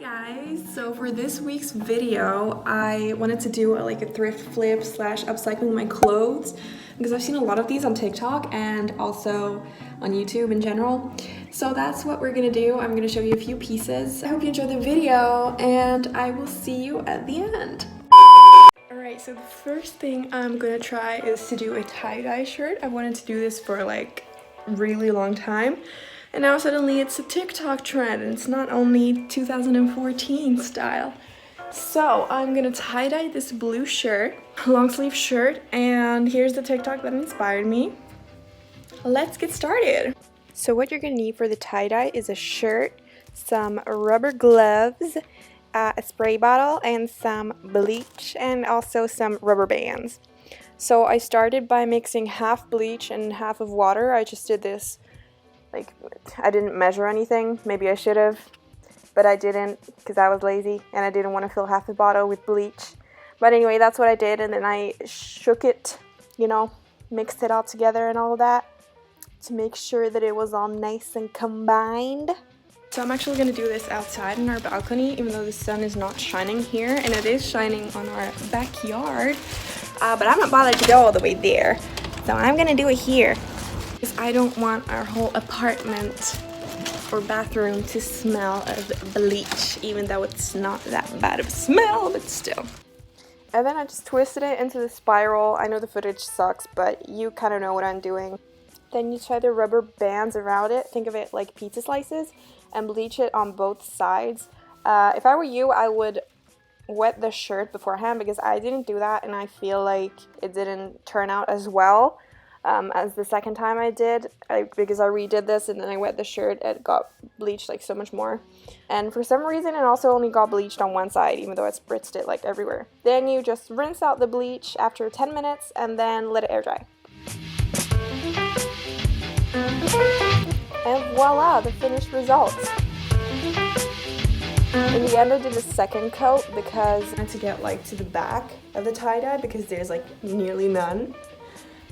Guys, so for this week's video I wanted to do a thrift flip slash upcycling my clothes because I've seen a lot of these on TikTok and also on YouTube in general. So that's what we're gonna do. I'm gonna show you a few pieces. I hope you enjoy the video and I will see you at the end. Alright, so the first thing I'm gonna try is to do a tie-dye shirt. I wanted to do this for like a really long time. And now suddenly it's a TikTok trend and it's not only 2014 style. So I'm gonna tie-dye this blue shirt, long sleeve shirt, and here's the TikTok that inspired me. Let's get started. So what you're gonna need for the tie-dye is a shirt, some rubber gloves, a spray bottle, and some bleach, and also some rubber bands. So I started by mixing half bleach and half of water. I just did this I didn't measure anything. Maybe I should have, but I didn't because I was lazy and I didn't want to fill half the bottle with bleach. But anyway, that's what I did, and then I shook it, mixed it all together and all of that to make sure that it was all nice and combined. So I'm actually going to do this outside in our balcony, even though the sun is not shining here, and it is shining on our backyard. But I'm not bothered to go all the way there, so I'm going to do it here. Because I don't want our whole apartment or bathroom to smell of bleach, even though it's not that bad of a smell, but still. And then I just twisted it into the spiral. I know the footage sucks, but you kind of know what I'm doing. Then you tie the rubber bands around it, think of it like pizza slices, and bleach it on both sides. If I were you, I would wet the shirt beforehand because I didn't do that and I feel like it didn't turn out as well as the second time I did, because I redid this and then I wet the shirt. It got bleached like so much more, and for some reason it also only got bleached on one side, even though I spritzed it like everywhere. Then you just rinse out the bleach after 10 minutes and then let it air dry. And voila, the finished results. In the end I did a second coat because I wanted to get to the back of the tie-dye because there's nearly none.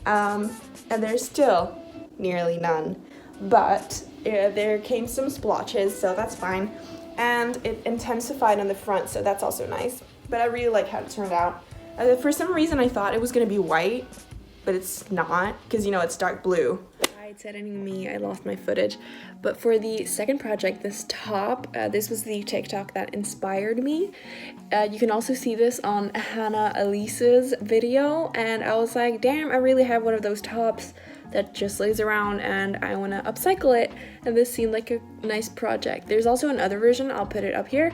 And there's still nearly none, but there came some splotches, so that's fine. And it intensified on the front, so that's also nice. But I really like how it turned out. For some reason I thought it was gonna be white, but it's not, because it's dark blue. It's editing me, I lost my footage. But for the second project, this top, this was the TikTok that inspired me. You can also see this on Hannah Elise's video, and I was like, damn, I really have one of those tops that just lays around and I want to upcycle it, and this seemed like a nice project. There's also another version, I'll put it up here,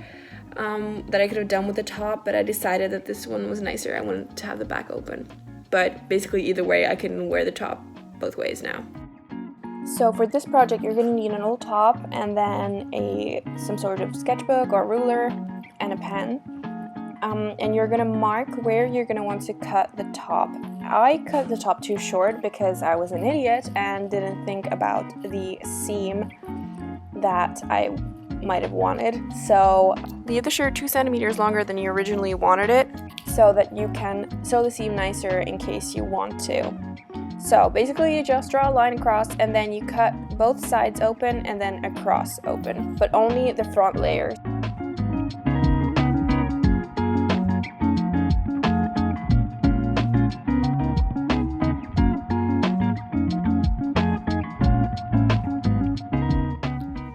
that I could have done with the top, but I decided that this one was nicer. I wanted to have the back open. But basically either way, I can wear the top both ways now. So for this project, you're going to need an old top and then some sort of sketchbook or ruler and a pen. And you're going to mark where you're going to want to cut the top. I cut the top too short because I was an idiot and didn't think about the seam that I might have wanted. So leave the shirt 2 centimeters longer than you originally wanted it so that you can sew the seam nicer in case you want to. So basically you just draw a line across and then you cut both sides open and then across open, but only the front layer.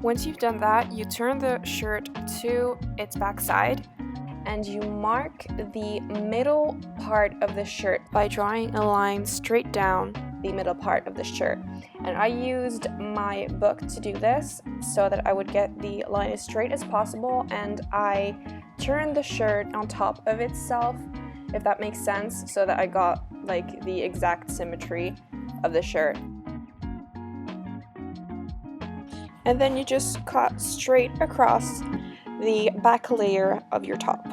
Once you've done that, you turn the shirt to its back side and you mark the middle part of the shirt by drawing a line straight down the middle part of the shirt. And I used my book to do this so that I would get the line as straight as possible, and I turned the shirt on top of itself, if that makes sense, so that I got the exact symmetry of the shirt. And then you just cut straight across the back layer of your top.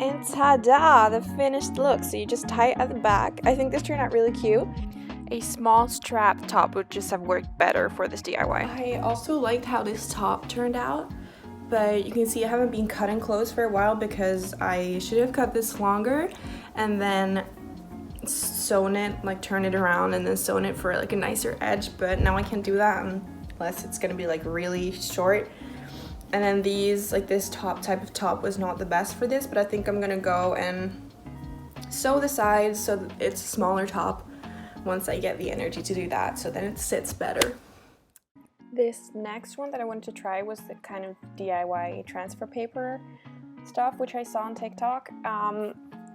And ta-da, the finished look. So you just tie it at the back. I think this turned out really cute. A small strap top would just have worked better for this DIY. I also liked how this top turned out, but you can see I haven't been cutting clothes for a while because I should have cut this longer and then sewn it, like turn it around and then sewn it for like a nicer edge, but now I can't do that unless it's gonna be like really short. And then these, like this type of top was not the best for this, but I think I'm gonna go and sew the sides so that it's a smaller top once I get the energy to do that, so then it sits better. This next one that I wanted to try was the kind of DIY transfer paper stuff, which I saw on TikTok.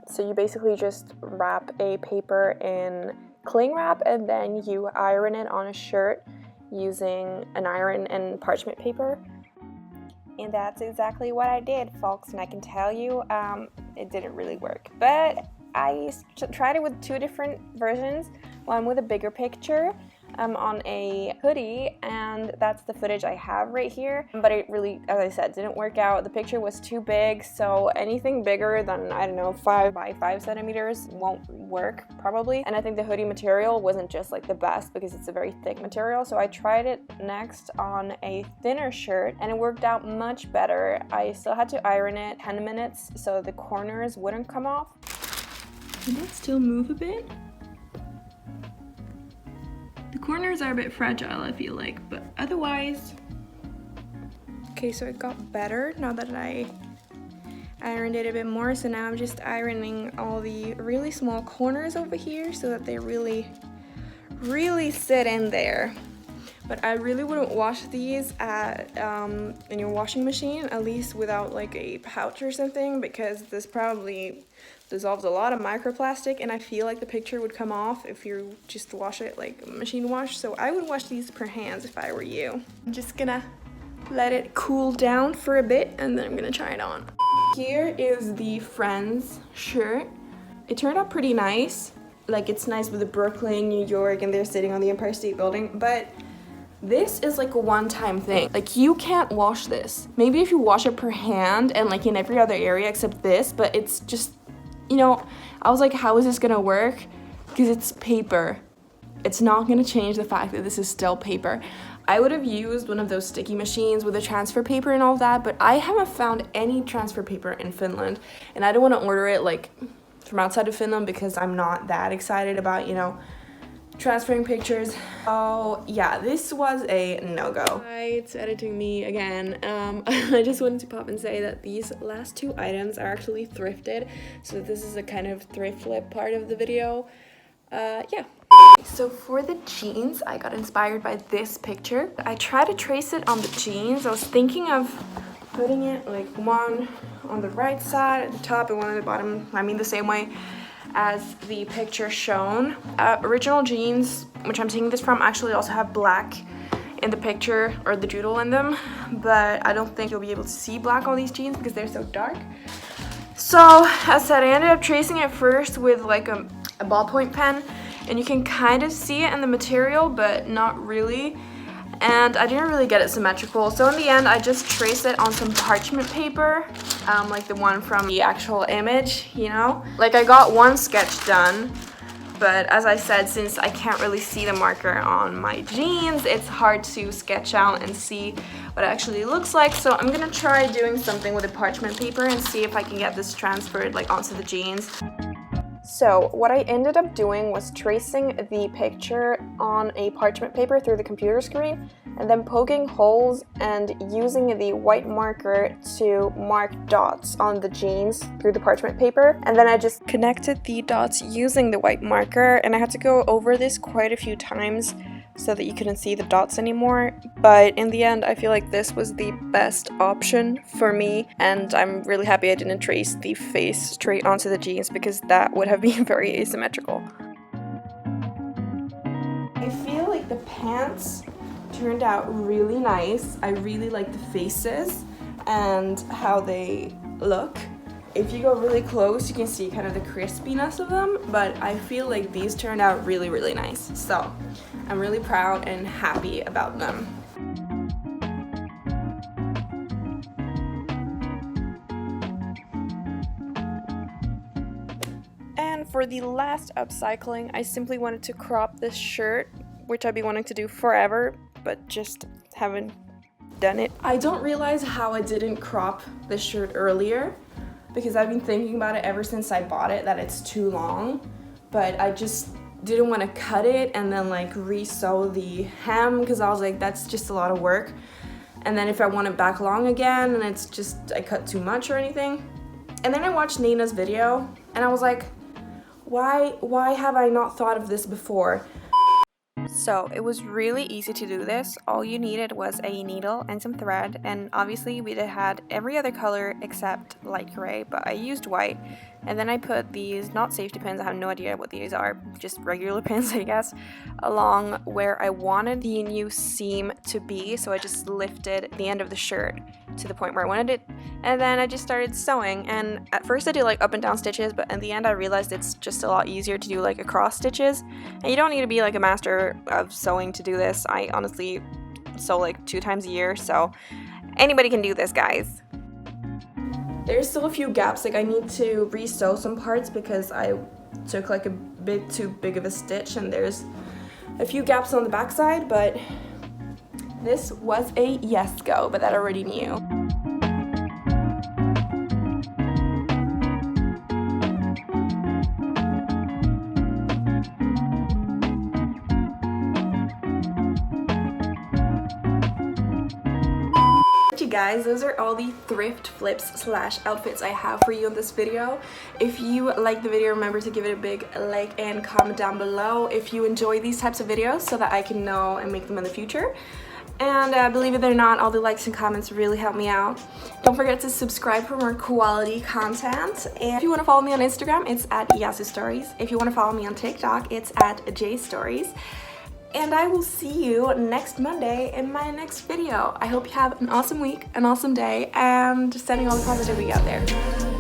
So you basically just wrap a paper in cling wrap and then you iron it on a shirt using an iron and parchment paper. And that's exactly what I did, folks, and I can tell you it didn't really work. But I tried it with two different versions, one with a bigger picture on a hoodie, and that's the footage I have right here. But it really, as I said, didn't work out. The picture was too big, so anything bigger than, I don't know, 5 by 5 centimeters won't work probably. And I think the hoodie material wasn't just like the best because it's a very thick material, so I tried it next on a thinner shirt and it worked out much better. I still had to iron it 10 minutes so the corners wouldn't come off. Can that still move a bit? The corners are a bit fragile, I feel like, but otherwise... Okay, so it got better now that I ironed it a bit more, so now I'm just ironing all the really small corners over here so that they really sit in there. But I really wouldn't wash these in your washing machine, at least without like a pouch or something, because this probably dissolves a lot of microplastic and I feel like the picture would come off if you just wash it like machine wash. So I would wash these per hands if I were you. I'm just gonna let it cool down for a bit and then I'm gonna try it on. Here is the Friends shirt. It turned out pretty nice. Like it's nice with the Brooklyn, New York, and they're sitting on the Empire State Building, but this is like a one-time thing. Like you can't wash this. Maybe if you wash it per hand and like in every other area except this, but it's just, you know, I was like, how is this gonna work? Because it's paper. It's not gonna change the fact that this is still paper. I would have used one of those sticky machines with the transfer paper and all that, but I haven't found any transfer paper in Finland, and I don't want to order it like from outside of Finland because I'm not that excited about, you know, transferring pictures. Oh yeah, this was a no-go. It's editing me again. I just wanted to pop and say that these last two items are actually thrifted, so this is a kind of thrift flip part of the video. Yeah. So for the jeans, I got inspired by this picture. I tried to trace it on the jeans. I was thinking of putting it like one on the right side at the top and one on the bottom, I mean the same way as the picture shown. Original jeans, which I'm taking this from, actually also have black in the picture or the doodle in them, but I don't think you'll be able to see black on these jeans because they're so dark. So as I said, I ended up tracing it first with like a ballpoint pen, and you can kind of see it in the material but not really, and I didn't really get it symmetrical, so in the end I just traced it on some parchment paper, like the one from the actual image, you know. Like I got one sketch done, but as I said, since I can't really see the marker on my jeans, it's hard to sketch out and see what it actually looks like. So I'm gonna try doing something with the parchment paper and see if I can get this transferred like onto the jeans. So what I ended up doing was tracing the picture on a parchment paper through the computer screen and then poking holes and using the white marker to mark dots on the jeans through the parchment paper. And then I just connected the dots using the white marker, and I had to go over this quite a few times so that you couldn't see the dots anymore. But in the end, I feel like this was the best option for me, and I'm really happy I didn't trace the face straight onto the jeans because that would have been very asymmetrical. I feel like the pants turned out really nice. I really like the faces and how they look. If you go really close, you can see kind of the crispiness of them, but I feel like these turned out really, really nice. So I'm really proud and happy about them. And for the last upcycling, I simply wanted to crop this shirt, which I've been wanting to do forever, but just haven't done it. I don't realize how I didn't crop this shirt earlier, because I've been thinking about it ever since I bought it, that it's too long. but I just didn't want to cut it and then like re-sew the hem because I was like, that's just a lot of work. And then if I want it back long again and it's just I cut too much or anything. And then I watched Nina's video and I was like, why have I not thought of this before? So it was really easy to do this. All you needed was a needle and some thread, and obviously we had every other color except light gray, but I used white. And then I put these, not safety pins, I have no idea what these are, just regular pins I guess, along where I wanted the new seam to be. So I just lifted the end of the shirt to the point where I wanted it, and then I just started sewing. And at first I did like up and down stitches, but in the end I realized it's just a lot easier to do like across stitches, and you don't need to be like a master of sewing to do this. I honestly sew like 2 times a year, so anybody can do this, guys. There's still a few gaps, like I need to re-sew some parts because I took like a bit too big of a stitch, and there's a few gaps on the back side, but this was a yes go, but that I already knew. Guys, those are all the thrift flips slash outfits I have for you in this video. If you like the video, remember to give it a big like and comment down below if you enjoy these types of videos so that I can know and make them in the future. And believe it or not, all the likes and comments really help me out. Don't forget to subscribe for more quality content. And if you want to follow me on Instagram, it's at jasusstories. If you want to follow me on TikTok, it's at jasusstories. And I will see you next Monday in my next video. I hope you have an awesome week, an awesome day, and sending all the positivity out there.